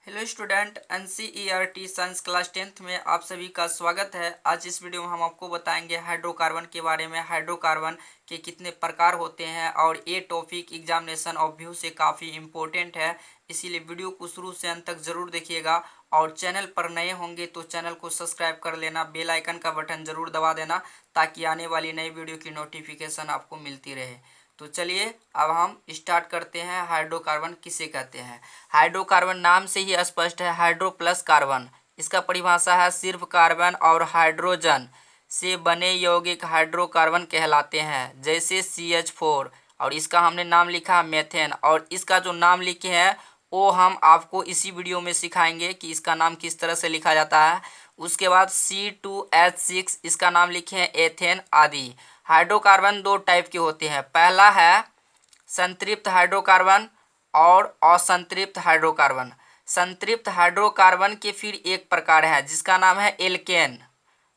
Hello student, NCERT science class 10th में आप सभी का स्वागत है। आज इस वीडियो में हम आपको बताएंगे हाइड्रोकार्बन के बारे में। हाइड्रोकार्बन के कितने प्रकार होते हैं और ये टॉपिक एग्जामिनेशन ऑफ व्यू से काफ़ी इम्पोर्टेंट है, इसीलिए वीडियो को शुरू से अंत तक ज़रूर देखिएगा। और चैनल पर नए होंगे तो चैनल को सब्सक्राइब कर लेना, बेल आइकन का बटन ज़रूर दबा देना ताकि आने वाली नई वीडियो की नोटिफिकेशन आपको मिलती रहे। तो चलिए अब हम स्टार्ट करते हैं। हाइड्रोकार्बन किसे कहते हैं? हाइड्रोकार्बन नाम से ही स्पष्ट है, हाइड्रो प्लस कार्बन। इसका परिभाषा है सिर्फ कार्बन और हाइड्रोजन से बने यौगिक हाइड्रोकार्बन कहलाते हैं, जैसे CH4। और इसका हमने नाम लिखा मेथेन, और इसका जो नाम लिखे हैं वो हम आपको इसी वीडियो में सिखाएंगे कि इसका नाम किस तरह से लिखा जाता है। उसके बाद C2H6, इसका नाम लिखे हैं एथेन आदि। हाइड्रोकार्बन दो टाइप के होते हैं। पहला है संतृप्त हाइड्रोकार्बन और असंतृप्त हाइड्रोकार्बन। संतृप्त हाइड्रोकार्बन के फिर एक प्रकार है जिसका नाम है एल्केन,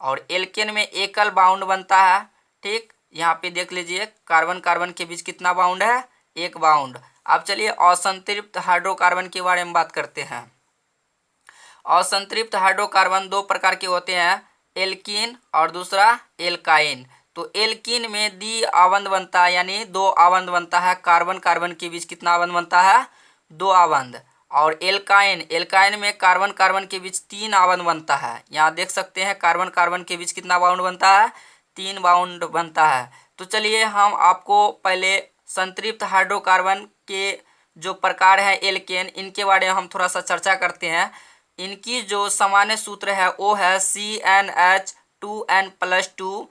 और एल्केन में एकल बाउंड बनता है। ठीक, यहाँ पे देख लीजिए कार्बन कार्बन के बीच कितना बाउंड है, एक बाउंड। अब चलिए असंतृप्त हाइड्रोकार्बन के बारे में बात करते हैं। असंतृप्त हाइड्रोकार्बन दो प्रकार के होते हैं, एल्कीन और दूसरा एल्काइन। तो एल्कीन में दी आबंध बनता है, यानी दो आबंध बनता है। कार्बन कार्बन के बीच कितना आबंध बनता है, दो आबंध। और एल्काइन, एल्काइन में कार्बन कार्बन के बीच तीन आबंध बनता है। यहाँ देख सकते हैं कार्बन कार्बन के बीच कितना बाउंड बनता है, तीन बाउंड बनता है। तो चलिए हम आपको पहले संतृप्त हाइड्रोकार्बन के जो प्रकार है एल्केन, इनके बारे में हम थोड़ा सा चर्चा करते हैं। इनकी जो सामान्य सूत्र है वो है CnH2n+2,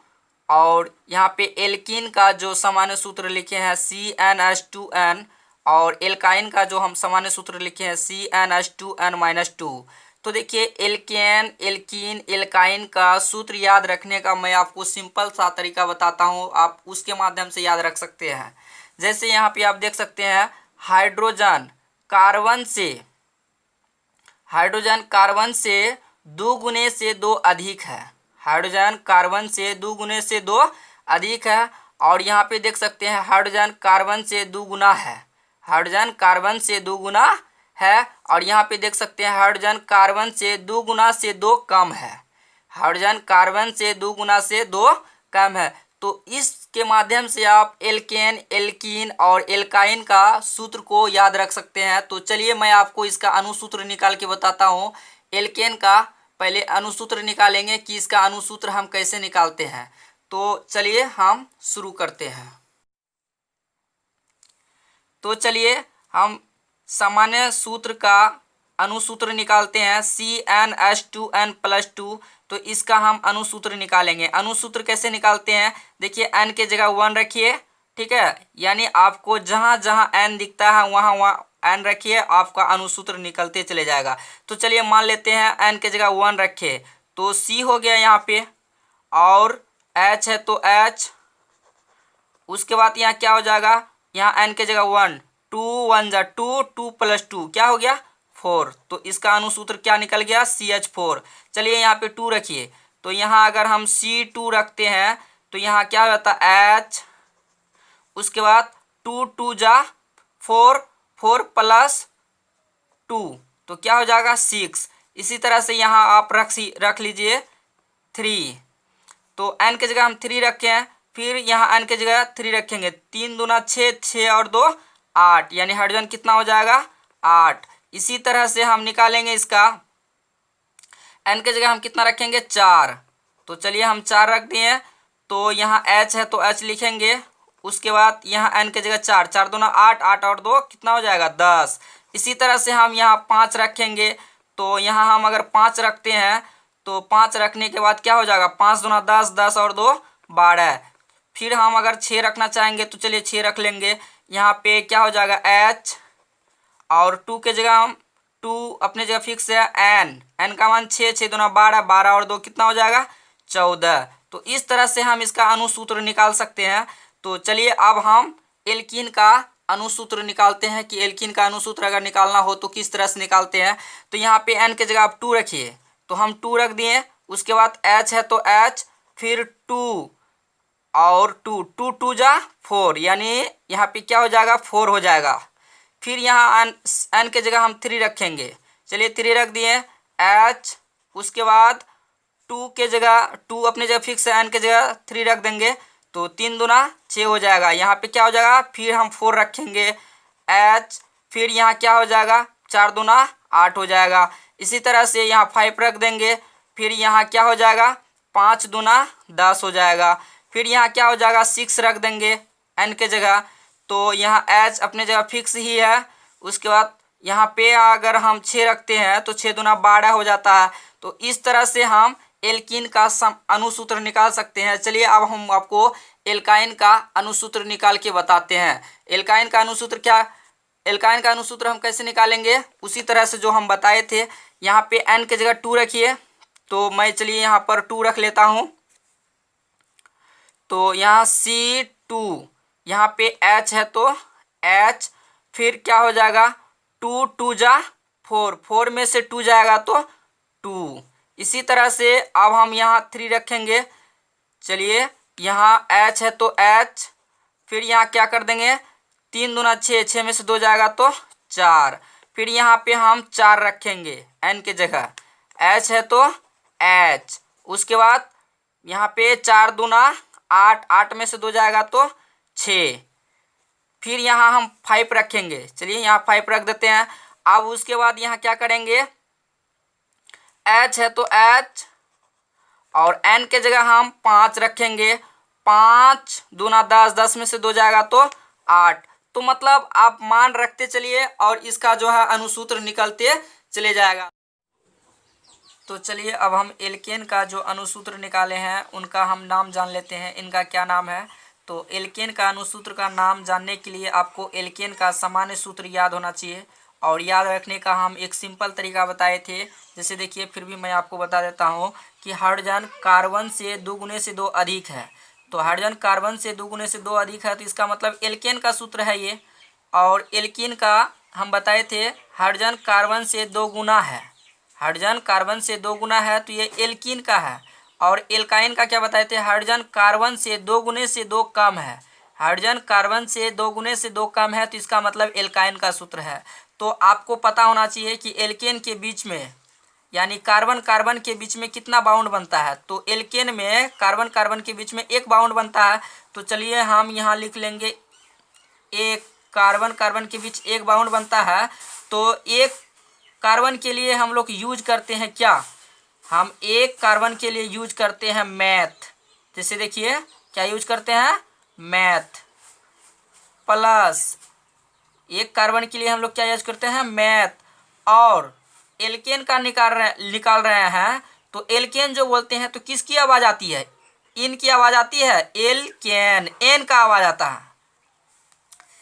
और यहाँ पे एल्कीन का जो सामान्य सूत्र लिखे हैं CnH2n, और एल्काइन का जो हम सामान्य सूत्र लिखे हैं CnH2n-2। तो देखिए एल्केन, एल्कीन, एल्काइन का सूत्र याद रखने का मैं आपको सिंपल सा तरीका बताता हूँ, आप उसके माध्यम से याद रख सकते हैं। जैसे यहाँ पे आप देख सकते हैं हाइड्रोजन कार्बन से दो गुने से दो अधिक है। हाइड्रोजन कार्बन से दो गुने से दो अधिक है। और यहाँ पे देख सकते हैं हाइड्रोजन कार्बन से दो गुना है। हाइड्रोजन कार्बन से दो गुना है। और यहाँ पे देख सकते हैं हाइड्रोजन कार्बन से दो गुना से दो कम है। हाइड्रोजन कार्बन से दो गुना से दो कम है। तो इसके माध्यम से आप एल्केन, एल्कीन और एल्काइन का सूत्र को याद रख सकते हैं। तो चलिए मैं आपको इसका अनुसूत्र निकाल के बताता हूँ। एल्केन का पहले अनुसूत्र निकालेंगे कि इसका अनुसूत्र हम कैसे निकालते हैं। तो चलिए हम शुरू करते हैं। तो चलिए हम सामान्य सूत्र का अनुसूत्र निकालते हैं CnH2n+2। तो इसका हम अनुसूत्र निकालेंगे। अनुसूत्र कैसे निकालते हैं, देखिए n के जगह 1 रखिए, ठीक है। यानी आपको जहाँ जहाँ n दिखता है वहाँ वहाँ n रखिए, आपका अनुसूत्र निकलते चले जाएगा। तो चलिए मान लेते हैं n के जगह 1 रखे, तो C हो गया यहाँ पे, और H है तो H। उसके बाद यहाँ क्या हो जाएगा, यहाँ n के जगह 1, 2 1 जा 2, 2+2 क्या हो गया 4। तो इसका अनुसूत्र क्या निकल गया, CH4। चलिए यहाँ पे 2 रखिए, तो यहाँ अगर हम C2 रखते हैं तो यहाँ क्या होता है H। उसके बाद 2 2 जा 4, 4+2 तो क्या हो जाएगा 6। इसी तरह से यहाँ आप रख लीजिए 3। तो n के जगह हम 3 रखे हैं, फिर यहाँ n के जगह 3 रखेंगे, 3 दूना 6, 6 और 2 8, यानी हाइड्रोजन कितना हो जाएगा 8। इसी तरह से हम निकालेंगे इसका, n के जगह हम कितना रखेंगे 4। तो चलिए हम 4 रख दिए, तो यहाँ H है तो H लिखेंगे। उसके बाद यहाँ n के जगह 4, 4 दूना 8, 8 और 2 कितना हो जाएगा 10। इसी तरह से हम यहाँ 5 रखेंगे, तो यहाँ हम अगर 5 रखते हैं तो 5 रखने के बाद क्या हो जाएगा, 5 दूना 10, 10 और 2 12। फिर हम अगर 6 रखना चाहेंगे तो चलिए 6 रख लेंगे। यहाँ पे क्या हो जाएगा H, और 2 के जगह हम 2 अपने जगह फिक्स है, n का मान 6, 6 दूना 12, 12 और 2 कितना हो जाएगा 14। तो इस तरह से हम इसका अनुसूत्र निकाल सकते हैं। तो चलिए अब हम एल्कीन का अनुसूत्र निकालते हैं कि एल्कीन का अनुसूत्र अगर निकालना हो तो किस तरह से निकालते हैं। तो यहाँ पे n के जगह आप 2 रखिए, तो हम 2 रख दिए। उसके बाद H है तो H, फिर 2 और 2, 2 2 जा 4, यानी यहाँ पे क्या हो जाएगा 4 हो जाएगा। फिर यहाँ n के जगह हम 3 रखेंगे। चलिए 3 रख दिए, H, उसके बाद 2 के जगह 2 अपनी जगह फिक्स है, N के जगह 3 रख देंगे तो 3 दूना 6 हो जाएगा। यहाँ पे क्या हो जाएगा, फिर हम 4 रखेंगे H, फिर यहाँ क्या हो जाएगा 4 दूना 8 हो जाएगा। इसी तरह से यहाँ 5 रख देंगे, फिर यहाँ क्या हो जाएगा 5 दूना 10 हो जाएगा। फिर यहाँ क्या हो जाएगा 6 रख देंगे N के जगह, तो यहाँ H अपने जगह फिक्स ही है। उसके बाद यहाँ पे अगर हम 6 रखते हैं तो 6 दूना 12 हो जाता है। तो इस तरह से हम एल्कीन का अनुसूत्र निकाल सकते हैं। चलिए अब हम आपको एल्काइन का अनुसूत्र निकाल के बताते हैं। एल्काइन का अनुसूत्र क्या, एल्काइन का अनुसूत्र हम कैसे निकालेंगे, उसी तरह से जो हम बताए थे। यहाँ पे N के जगह 2 रखिए, तो मैं चलिए यहाँ पर 2 रख लेता हूँ। तो यहाँ C2, यहाँ पे H है तो H, फिर क्या हो जाएगा 2 2 जा 4, 4 में से 2 जाएगा तो 2। इसी तरह से अब हम यहाँ 3 रखेंगे। चलिए यहाँ H है तो H, फिर यहाँ क्या कर देंगे 3 दूना 6, 6 में से 2 जाएगा तो 4। फिर यहाँ पे हम 4 रखेंगे N के जगह, H है तो H, उसके बाद यहाँ पे 4 दूना 8, 8 में से 2 जाएगा तो 6। फिर यहाँ हम 5 रखेंगे, चलिए यहाँ 5 रख देते हैं। अब उसके बाद यहाँ क्या करेंगे, H है तो H और N के जगह हम 5 रखेंगे, 5 दूना 10, 10 में से 2 जाएगा तो 8। तो मतलब आप मान रखते चलिए और इसका जो है अनुसूत्र निकलते चले जाएगा। तो चलिए अब हम एल्केन का जो अनुसूत्र निकाले हैं उनका हम नाम जान लेते हैं, इनका क्या नाम है। तो एल्केन का अनुसूत्र का नाम जानने के लिए आपको एल्केन का सामान्य सूत्र याद होना चाहिए, और याद रखने का हम एक सिंपल तरीका बताए थे। जैसे देखिए फिर भी मैं आपको बता देता हूँ कि हाइड्रोजन कार्बन से 2 गुने से 2 अधिक है। तो हाइड्रोजन कार्बन से 2 गुने से 2 अधिक है, तो इसका मतलब एल्केन का सूत्र है ये। और एल्कीन का हम बताए थे हाइड्रोजन कार्बन से 2 गुना है, हाइड्रोजन कार्बन से 2 गुना है तो ये एल्कीन का है। और एल्काइन का क्या बताए थे, हाइड्रोजन कार्बन से 2 गुने से 2 कम है, हाइड्रोजन कार्बन से 2 गुने से 2 कम है, तो इसका मतलब एल्काइन का सूत्र है। तो आपको पता होना चाहिए कि एल्केन के बीच में यानी कार्बन कार्बन के बीच में कितना बाउंड बनता है। तो एल्केन में कार्बन कार्बन के बीच में 1 बाउंड बनता है। तो चलिए हम यहाँ लिख लेंगे एक कार्बन कार्बन के बीच 1 बाउंड बनता है। तो एक कार्बन के लिए हम लोग यूज करते हैं क्या, हम एक कार्बन के लिए यूज करते हैं मैथ। जैसे देखिए क्या यूज करते हैं, मैथ, प्लस एक कार्बन के लिए हम लोग क्या यूज करते हैं, मैथ। और एल्केन का निकाल रहे हैं तो एल्केन जो बोलते हैं तो किसकी आवाज आती है, इन की आवाज आती है, एल्केन, एन का आवाज आता है।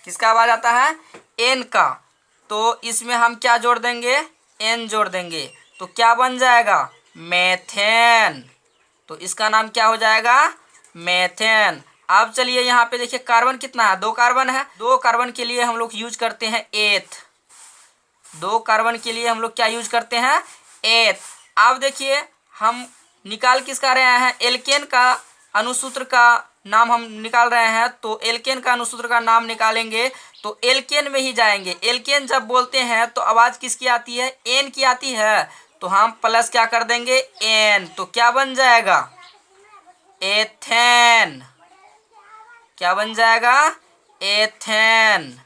किसका आवाज आता है, एन का। तो इसमें हम क्या जोड़ देंगे, एन जोड़ देंगे, तो क्या बन जाएगा, मेथेन। तो इसका नाम क्या हो जाएगा, मेथेन। अब चलिए यहाँ पे देखिए कार्बन कितना है, 2 कार्बन है, 2 कार्बन के लिए हम लोग यूज करते हैं एथ, 2 कार्बन के लिए हम लोग क्या यूज करते हैं, एथ। अब देखिए हम निकाल किसका रहे हैं, एल्केन का अनुसूत्र का नाम हम निकाल रहे हैं। तो एल्केन का अनुसूत्र का नाम निकालेंगे तो एल्केन में ही जाएंगे। एल्केन जब बोलते हैं तो आवाज किसकी आती है, एन की आती है। तो हम प्लस क्या कर देंगे, एन, तो क्या बन जाएगा, एथेन। क्या बन जाएगा, एथेन।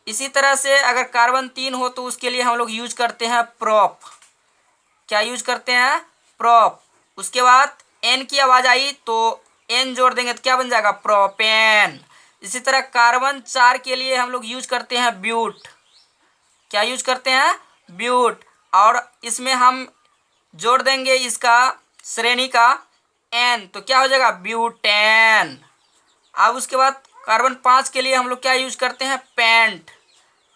इसी तरह से अगर कार्बन 3 हो तो उसके लिए हम लोग यूज करते हैं प्रोप। क्या यूज करते हैं, प्रोप। उसके बाद एन की आवाज आई तो एन जोड़ देंगे तो क्या बन जाएगा, प्रोपेन। इसी तरह कार्बन 4 के लिए हम लोग यूज करते हैं ब्यूट। क्या यूज करते हैं, ब्यूट। और इसमें हम जोड़ देंगे इसका श्रेणी का एन, तो क्या हो जाएगा, ब्यूटेन। अब उसके बाद कार्बन 5 के लिए हम लोग क्या यूज करते हैं, पेंट।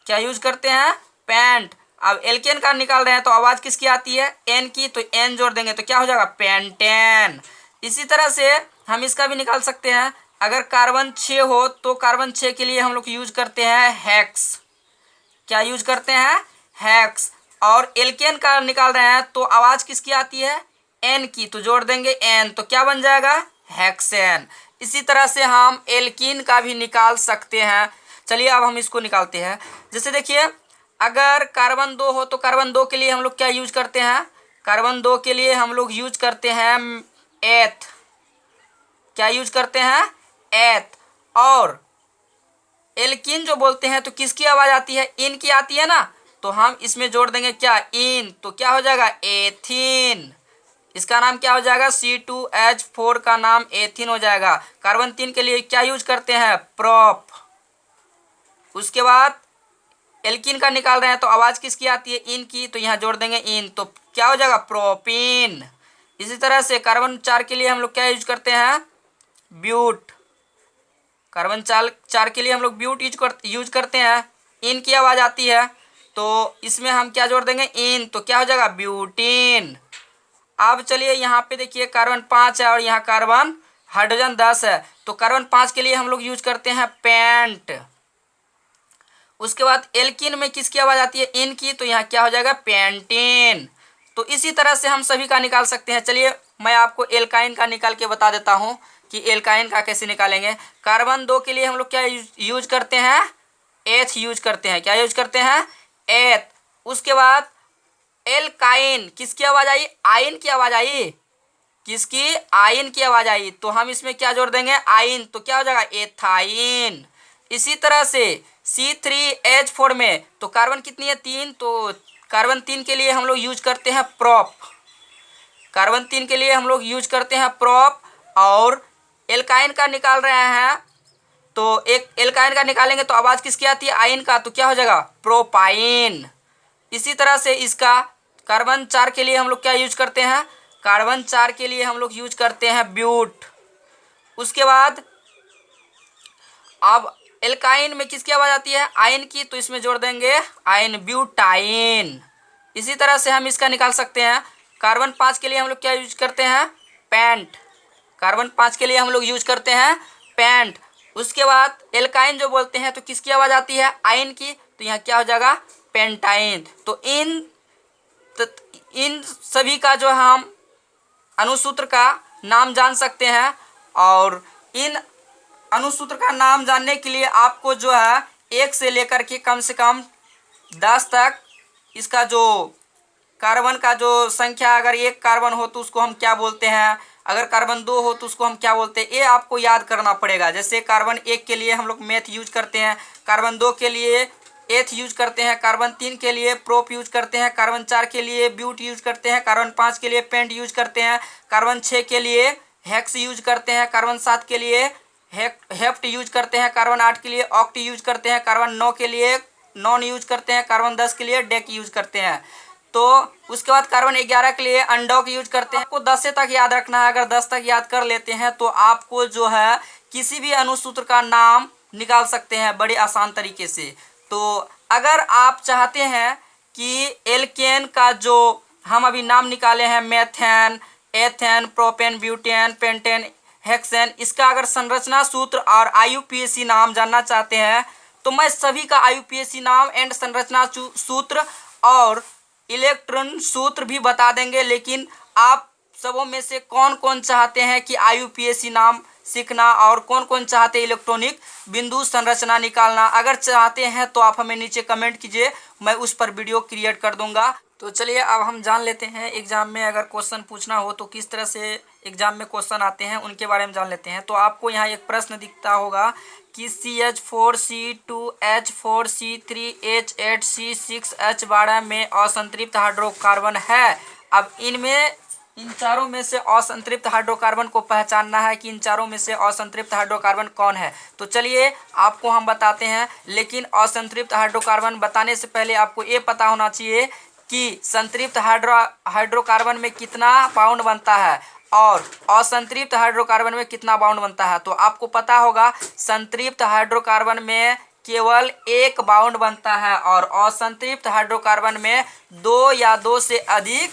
क्या यूज करते हैं, पेंट। अब एल्केन का निकाल रहे हैं तो आवाज किसकी आती है, एन की, तो एन जोड़ देंगे तो क्या हो जाएगा, पेंटेन। इसी तरह से हम इसका भी निकाल सकते हैं। अगर कार्बन 6 हो तो कार्बन 6 के लिए हम लोग यूज करते हैं हेक्स। क्या यूज करते हैं, हेक्स। और एल्केन का निकाल रहे हैं तो आवाज किसकी आती है, एन की, तो जोड़ देंगे एन, तो क्या बन जाएगा, हेक्सेन। इसी तरह से हम एल्कीन का भी निकाल सकते हैं। चलिए अब हम इसको निकालते हैं। जैसे देखिए अगर कार्बन 2 हो तो कार्बन 2 के लिए हम लोग क्या यूज करते हैं, कार्बन 2 के लिए हम लोग यूज करते हैं एथ। क्या यूज करते हैं, एथ। और एल्कीन जो बोलते हैं तो किसकी आवाज आती है, इन की आती है ना, तो हम इसमें जोड़ देंगे क्या, इन, तो क्या हो जाएगा एथीन। इसका नाम क्या हो जाएगा, C2H4 का नाम एथीन हो जाएगा। कार्बन 3 के लिए क्या यूज करते हैं, प्रोप। उसके बाद एल्कीन का निकाल रहे हैं तो आवाज किसकी आती है, इन की, तो यहाँ जोड़ देंगे इन, तो क्या हो जाएगा प्रोपीन। इसी तरह से कार्बन 4 के लिए हम लोग क्या यूज करते हैं, ब्यूट। कार्बन 4 के लिए हम लोग ब्यूट यूज करते हैं, इन की आवाज आती है, तो इसमें हम क्या जोड़ देंगे, इन, तो क्या हो जाएगा ब्यूटीन। अब चलिए यहाँ पे देखिए कार्बन 5 है और यहाँ कार्बन हाइड्रोजन 10 है, तो कार्बन 5 के लिए हम लोग यूज करते हैं पेंट। उसके बाद एल्कीन में किसकी आवाज आती है, इन की, तो यहाँ क्या हो जाएगा पेंटीन। तो इसी तरह से हम सभी का निकाल सकते हैं। चलिए मैं आपको एल्काइन का निकाल के बता देता हूँ कि एल्काइन का कैसे निकालेंगे। कार्बन 2 के लिए हम लोग क्या यूज करते हैं, एथ यूज करते हैं। क्या यूज करते हैं, एथ। उसके बाद एल्काइन, किसकी आवाज आई, आइन की आवाज आई, किसकी, आइन की आवाज आई, तो हम इसमें क्या जोड़ देंगे, आइन, तो क्या हो जाएगा एथाइन। इसी तरह से C3H4 में तो कार्बन कितनी है, 3, तो कार्बन 3 के लिए हम लोग यूज करते हैं प्रोप। कार्बन 3 के लिए हम लोग यूज करते हैं प्रोप। और एल्काइन का निकाल रहे हैं तो एक एल्काइन का निकालेंगे तो आवाज किसकी आती है, आइन का, तो क्या हो जाएगा प्रोपाइन। इसी तरह से इसका कार्बन 4 के लिए हम लोग क्या यूज करते हैं, कार्बन 4 के लिए हम लोग यूज करते हैं ब्यूट। उसके बाद अब एल्काइन में किसकी आवाज आती है, आइन की, तो इसमें जोड़ देंगे आइन, ब्यूटाइन। इसी तरह से हम इसका निकाल सकते हैं। कार्बन 5 के लिए हम लोग क्या यूज करते हैं, पेंट। कार्बन 5 के लिए हम लोग यूज करते हैं पेंट। उसके बाद एल्काइन जो बोलते हैं तो किसकी आवाज आती है, आइन की, तो यहाँ क्या हो जाएगा पेंटाइन। तो इन सभी का जो हम अनुसूत्र का नाम जान सकते हैं। और इन अनुसूत्र का नाम जानने के लिए आपको जो है 1 से लेकर के कम से कम 10 तक इसका जो कार्बन का जो संख्या, अगर 1 कार्बन हो तो उसको हम क्या बोलते हैं, अगर कार्बन 2 हो तो उसको हम क्या बोलते हैं, ये आपको याद करना पड़ेगा। जैसे कार्बन 1 के लिए हम लोग मेथ यूज करते हैं, कार्बन 2 के लिए एथ यूज करते हैं, कार्बन 3 के लिए प्रोप यूज करते हैं, कार्बन 4 के लिए ब्यूट यूज करते हैं, कार्बन 5 के लिए पेंट यूज करते हैं, कार्बन 6 के लिए हेक्स यूज करते हैं, कार्बन 7 के लिए हेप्ट यूज करते हैं, कार्बन 8 के लिए ऑक्ट यूज करते हैं, कार्बन 9 के लिए नॉन यूज करते हैं, कार्बन 10 के लिए डेक यूज करते हैं। तो उसके बाद कार्बन 11 के लिए अनडॉक यूज करते हैं। आपको 10 से तक याद रखना है। अगर 10 तक याद कर लेते हैं तो आपको जो है किसी भी अनुसूत्र का नाम निकाल सकते हैं बड़े आसान तरीके से। तो अगर आप चाहते हैं कि एल्केन का जो हम अभी नाम निकाले हैं, methane, ethane, propane, butane, pentane, hexane, इसका अगर संरचना सूत्र और IUPAC नाम जानना चाहते हैं तो मैं सभी का IUPAC नाम एंड संरचना सूत्र और इलेक्ट्रॉन सूत्र भी बता देंगे। लेकिन आप सबों में से कौन कौन चाहते हैं कि IUPAC नाम सीखना और कौन कौन चाहते हैं इलेक्ट्रॉनिक बिंदु संरचना निकालना, अगर चाहते हैं तो आप हमें नीचे कमेंट कीजिए, मैं उस पर वीडियो क्रिएट कर दूंगा। तो चलिए अब हम जान लेते हैं एग्जाम में अगर क्वेश्चन पूछना हो तो किस तरह से एग्जाम में क्वेश्चन आते हैं, उनके बारे में जान लेते हैं। तो आपको यहाँ एक प्रश्न दिखता होगा कि CH4 C2H4 C3H8 C6H12 में असंतृप्त हाइड्रोकार्बन है। अब इन चारों में से असंतृप्त हाइड्रोकार्बन को पहचानना है कि इन चारों में से असंतृप्त हाइड्रोकार्बन कौन है। तो चलिए आपको हम बताते हैं। लेकिन असंतृप्त हाइड्रोकार्बन बताने से पहले आपको ये पता होना चाहिए कि संतृप्त हाइड्रोकार्बन में कितना बाउंड बनता है और असंतृप्त हाइड्रोकार्बन में कितना बाउंड बनता है। तो आपको पता होगा संतृप्त हाइड्रोकार्बन में केवल 1 बाउंड बनता है और असंतृप्त हाइड्रोकार्बन में 2 या 2 से अधिक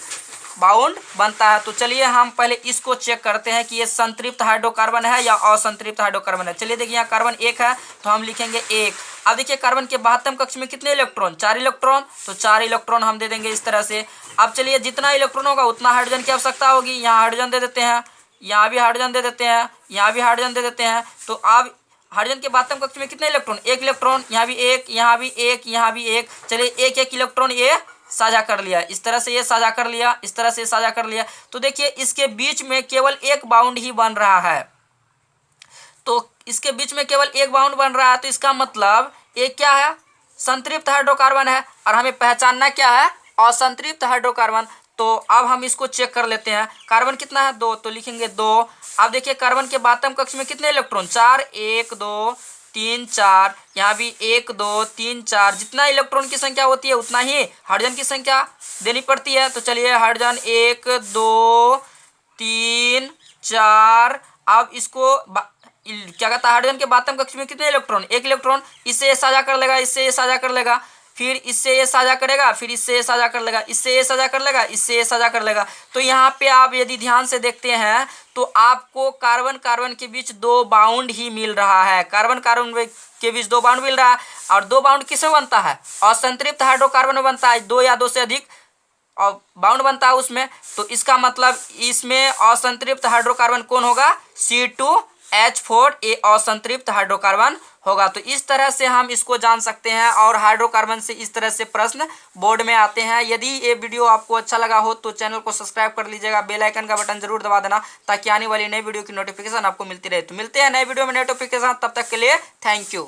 बाउंड बनता है। तो चलिए हम पहले इसको चेक करते हैं कि ये संतृप्त हाइड्रोकार्बन है या असंतृप्त हाइड्रोकार्बन है। चलिए देखिए यहाँ कार्बन 1 है तो हम लिखेंगे 1। अब देखिए कार्बन के 72वें कक्ष में कितने इलेक्ट्रॉन, 4 इलेक्ट्रॉन, तो 4 इलेक्ट्रॉन हम दे देंगे इस तरह से। अब चलिए जितना इलेक्ट्रॉन होगा उतना हाइड्रोजन की आवश्यकता होगी। यहाँ हाइड्रोजन दे देते हैं, यहाँ भी हाइड्रोजन दे देते हैं, यहाँ भी हाइड्रोजन दे देते हैं। तो अब हाइड्रोजन के बातम कक्ष में कितने इलेक्ट्रॉन, एक इलेक्ट्रॉन, यहाँ भी एक, यहाँ भी एक, यहाँ भी एक। चलिए एक एक इलेक्ट्रॉन ये साझा कर लिया, इस तरह से ये साझा कर लिया, इस तरह से साझा कर लिया। तो देखिए इसके बीच में केवल एक बाउंड ही बन रहा है, तो इसके बीच में केवल एक बाउंड बन रहा है, तो इसका मतलब ये क्या है, संतृप्त हाइड्रोकार्बन है। और हमें पहचानना क्या है, असंतृप्त हाइड्रोकार्बन। तो अब हम इसको चेक कर लेते हैं, कार्बन कितना है 2, तो लिखेंगे 2। अब देखिए कार्बन के बातम कक्ष में कितने इलेक्ट्रॉन, 4, 1 2 3 4, यहाँ भी 1 2 3 4। जितना इलेक्ट्रॉन की संख्या होती है उतना ही हाइड्रोजन की संख्या देनी पड़ती है। तो चलिए हाइड्रोजन 1 2 3 4। अब इसको क्या कहता है, हाइड्रोजन के बातम कक्ष में कितने इलेक्ट्रॉन, एक इलेक्ट्रॉन। इससे ये साझा कर लेगा, इससे ये साझा कर लेगा, फिर इससे ये साझा करेगा, फिर इससे ये साझा कर लेगा, इससे ये साझा कर लेगा, इससे ये साझा कर लेगा। तो यहाँ पे आप यदि ध्यान से देखते हैं तो आपको कार्बन कार्बन के बीच 2 बाउंड ही मिल रहा है, कार्बन कार्बन के बीच 2 बाउंड मिल रहा है। और 2 बाउंड किसमें बनता है, असंतृप्त हाइड्रोकार्बन में बनता है, 2 या 2 से अधिक और बाउंड बनता है उसमें। तो इसका मतलब इसमें असंतृप्त हाइड्रोकार्बन कौन होगा, C2H4, ये असंतृप्त हाइड्रोकार्बन होगा। तो इस तरह से हम इसको जान सकते हैं, और हाइड्रोकार्बन से इस तरह से प्रश्न बोर्ड में आते हैं। यदि ये वीडियो आपको अच्छा लगा हो तो चैनल को सब्सक्राइब कर लीजिएगा, बेल आइकन का बटन जरूर दबा देना, ताकि आने वाली नई वीडियो की नोटिफिकेशन आपको मिलती रहे। तो मिलते हैं नए वीडियो में नए टॉपिक के साथ, तब तक के लिए थैंक यू।